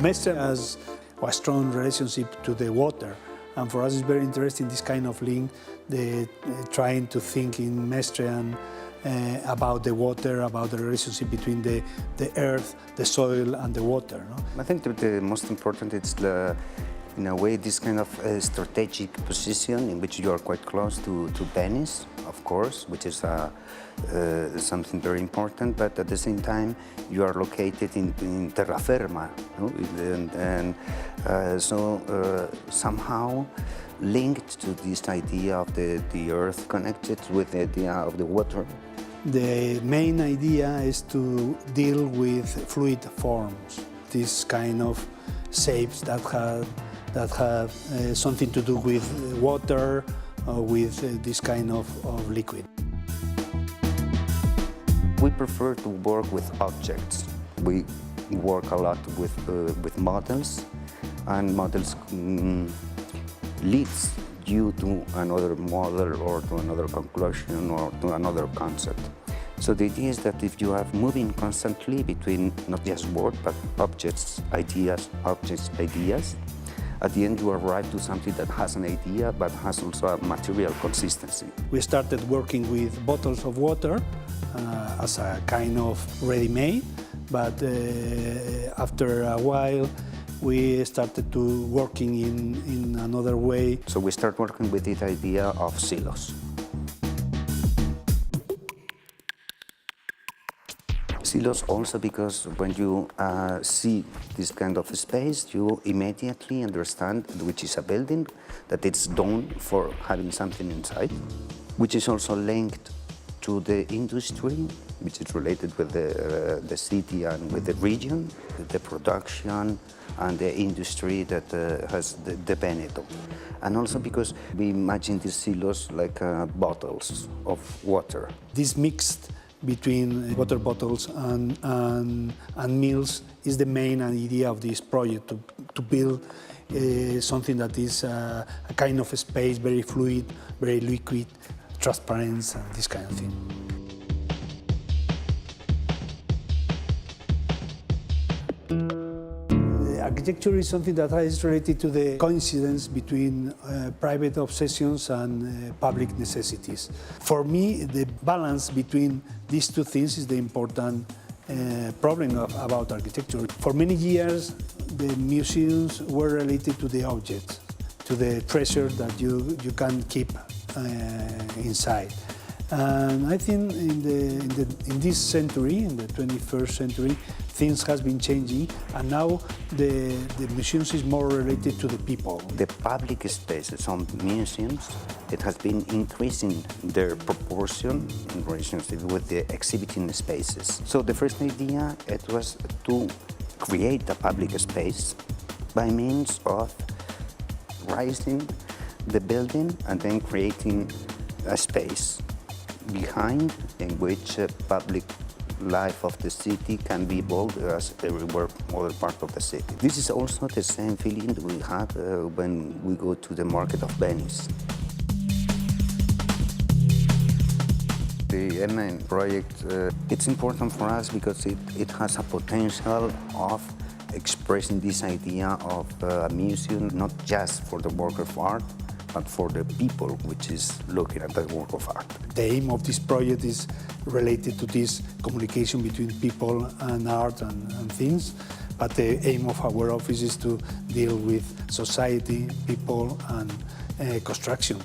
Mestre has a strong relationship to the water, and for us it's very interesting this kind of link, trying to think in Mestre and about the water, about the relationship between the earth, the soil and the water. No? I think that the most important is in a way this kind of strategic position in which you are quite close to Venice, of course, which is something very important, but at the same time you are located in terraferma, no? So somehow linked to this idea of the earth, connected with the idea of the water. The main idea is to deal with fluid forms, this kind of shapes that have something to do with water, with this kind of liquid. We prefer to work with objects. We work a lot with models, and models leads you to another model or to another conclusion or to another concept. So the idea is that if you have moving constantly between not just words but objects, ideas, at the end you arrive to something that has an idea but has also a material consistency. We started working with bottles of water as a kind of ready-made, but after a while we started to working in another way. So we start working with this idea of silos. Silos also because when you see this kind of space, you immediately understand which is a building, that it's done for having something inside, which is also linked to the industry, which is related with the city and with the region, the production and the industry that has depended on. And also because we imagine these silos like bottles of water. This mixed between water bottles and mills is the main idea of this project, to build something that is a kind of a space, very fluid, very liquid, transparent, and this kind of thing. Architecture is something that is related to the coincidence between private obsessions and public necessities. For me, the balance between these two things is the important problem about architecture. For many years, the museums were related to the objects, to the treasure that you can keep inside. And I think in this century, in the 21st century, things has been changing, and now the museums is more related to the people. The public spaces on museums, it has been increasing their proportion in relationship with the exhibiting spaces. So the first idea, it was to create a public space by means of raising the building and then creating a space behind in which public life of the city can be evolved as everywhere other part of the city. This is also the same feeling that we have when we go to the market of Venice. The MN project, it's important for us because it has a potential of expressing this idea of a museum not just for the work of art, but for the people which is looking at the work of art. The aim of this project is related to this communication between people and art and things, but the aim of our office is to deal with society, people and construction.